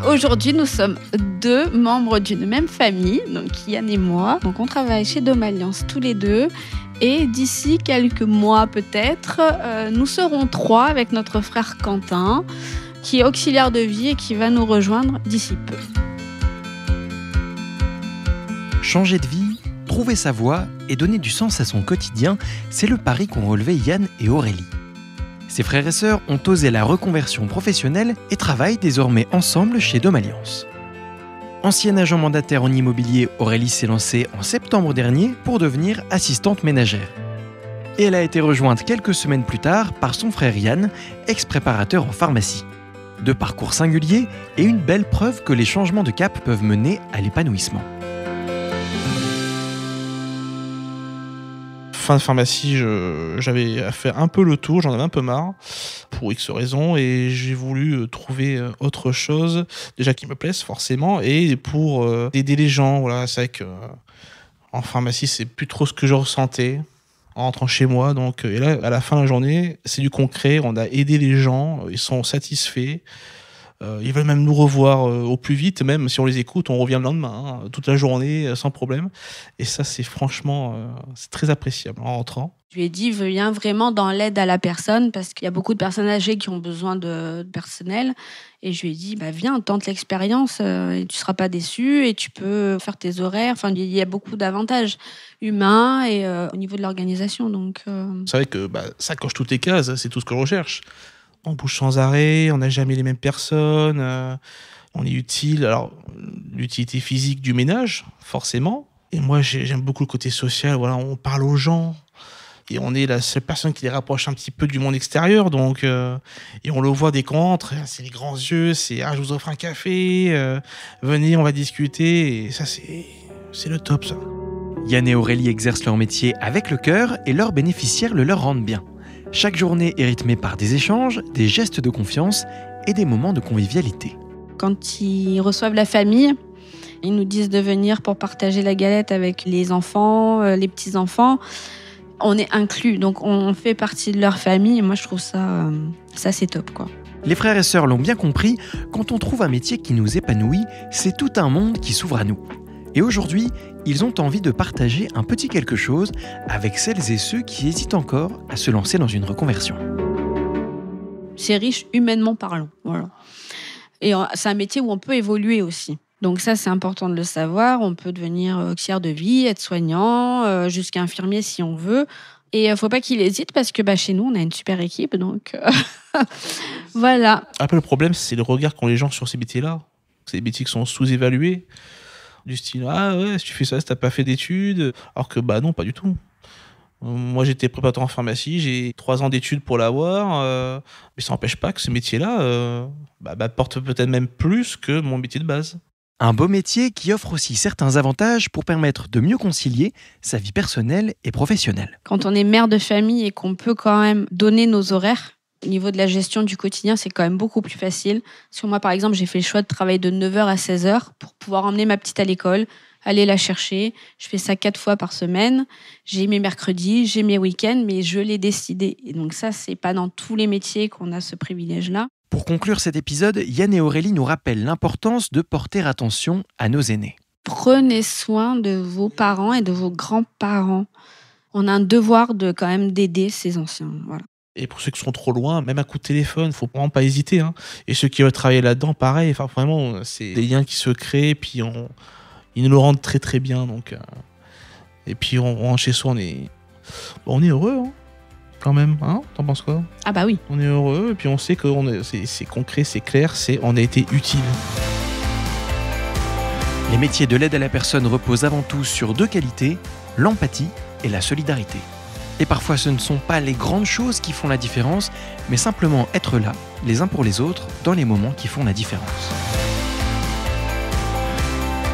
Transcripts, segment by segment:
Aujourd'hui, nous sommes 2 membres d'une même famille, donc Yann et moi. Donc on travaille chez Dôme Alliance tous les 2. Et d'ici quelques mois peut-être, nous serons 3 avec notre frère Quentin, qui est auxiliaire de vie et qui va nous rejoindre d'ici peu. Changer de vie, trouver sa voie et donner du sens à son quotidien, c'est le pari qu'ont relevé Yann et Aurélie. Ses frères et sœurs ont osé la reconversion professionnelle et travaillent désormais ensemble chez Dôme Alliance. Ancienne agent mandataire en immobilier, Aurélie s'est lancée en septembre dernier pour devenir assistante ménagère. Et elle a été rejointe quelques semaines plus tard par son frère Yann, ex-préparateur en pharmacie. 2 parcours singuliers et une belle preuve que les changements de cap peuvent mener à l'épanouissement. Fin de pharmacie, j'avais fait un peu le tour, j'en avais un peu marre, pour X raisons, et j'ai voulu trouver autre chose, déjà qui me plaise forcément, et pour aider les gens. Voilà, c'est vrai qu'en pharmacie, c'est plus trop ce que je ressentais en rentrant chez moi. Donc, et là, à la fin de la journée, c'est du concret, on a aidé les gens, ils sont satisfaits. Ils veulent même nous revoir au plus vite, même si on les écoute, on revient le lendemain, toute la journée, sans problème. Et ça, c'est franchement, c'est très appréciable en rentrant. Je lui ai dit, viens vraiment dans l'aide à la personne, parce qu'il y a beaucoup de personnes âgées qui ont besoin de personnel. Et je lui ai dit, viens, tente l'expérience, et tu ne seras pas déçu, et tu peux faire tes horaires. Enfin, il y a beaucoup d'avantages humains et au niveau de l'organisation. Donc, C'est vrai que ça coche toutes les cases, c'est tout ce que je recherche. On bouge sans arrêt, on n'a jamais les mêmes personnes, on est utile. Alors, l'utilité physique du ménage, forcément. Et moi, j'aime beaucoup le côté social. Voilà, on parle aux gens. Et on est la seule personne qui les rapproche un petit peu du monde extérieur. Donc, et on le voit dès qu'on entre. C'est les grands yeux, c'est « Ah, je vous offre un café, venez, on va discuter ». Et ça, c'est le top, ça. Yann et Aurélie exercent leur métier avec le cœur et leurs bénéficiaires le leur rendent bien. Chaque journée est rythmée par des échanges, des gestes de confiance et des moments de convivialité. Quand ils reçoivent la famille, ils nous disent de venir pour partager la galette avec les enfants, les petits-enfants. On est inclus, donc on fait partie de leur famille. Et moi, je trouve ça c'est top, quoi. Les frères et sœurs l'ont bien compris, quand on trouve un métier qui nous épanouit, c'est tout un monde qui s'ouvre à nous. Et aujourd'hui, ils ont envie de partager un petit quelque chose avec celles et ceux qui hésitent encore à se lancer dans une reconversion. C'est riche humainement parlant, voilà. Et c'est un métier où on peut évoluer aussi. Donc ça, c'est important de le savoir. On peut devenir auxiliaire de vie, aide-soignant, jusqu'à infirmier si on veut. Et il ne faut pas qu'il hésite parce que chez nous, on a une super équipe. Donc voilà. Après, le problème, c'est le regard qu'ont les gens sur ces métiers-là. C'est des métiers qui sont sous-évalués. Du style, ah ouais, si tu fais ça, si t'as pas fait d'études. Alors que non, pas du tout. Moi, j'étais préparateur en pharmacie, j'ai 3 ans d'études pour l'avoir, mais ça n'empêche pas que ce métier-là porte peut-être même plus que mon métier de base. Un beau métier qui offre aussi certains avantages pour permettre de mieux concilier sa vie personnelle et professionnelle. Quand on est mère de famille et qu'on peut quand même donner nos horaires, au niveau de la gestion du quotidien, c'est quand même beaucoup plus facile. Parce que moi, par exemple, j'ai fait le choix de travailler de 9h à 16h pour pouvoir emmener ma petite à l'école, aller la chercher. Je fais ça 4 fois par semaine. J'ai mes mercredis, j'ai mes week-ends, mais je l'ai décidé. Et donc ça, c'est pas dans tous les métiers qu'on a ce privilège-là. Pour conclure cet épisode, Yann et Aurélie nous rappellent l'importance de porter attention à nos aînés. Prenez soin de vos parents et de vos grands-parents. On a un devoir quand même d'aider ces anciens. Voilà. Et pour ceux qui sont trop loin, même un coup de téléphone, il ne faut vraiment pas hésiter. Et ceux qui veulent travailler là-dedans, pareil. Enfin, vraiment, c'est des liens qui se créent, puis ils nous le rendent très très bien. Donc, et puis on rentre chez soi, on est heureux, quand même. T'en penses quoi ? Ah bah oui. On est heureux, et puis on sait que c'est concret, c'est clair, on a été utile. Les métiers de l'aide à la personne reposent avant tout sur 2 qualités, l'empathie et la solidarité. Et parfois, ce ne sont pas les grandes choses qui font la différence, mais simplement être là, les uns pour les autres, dans les moments qui font la différence.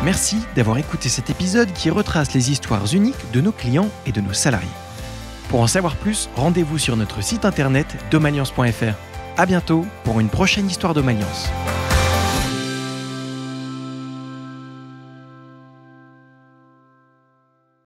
Merci d'avoir écouté cet épisode qui retrace les histoires uniques de nos clients et de nos salariés. Pour en savoir plus, rendez-vous sur notre site internet domealliance.fr. À bientôt pour une prochaine histoire Dôme Alliance.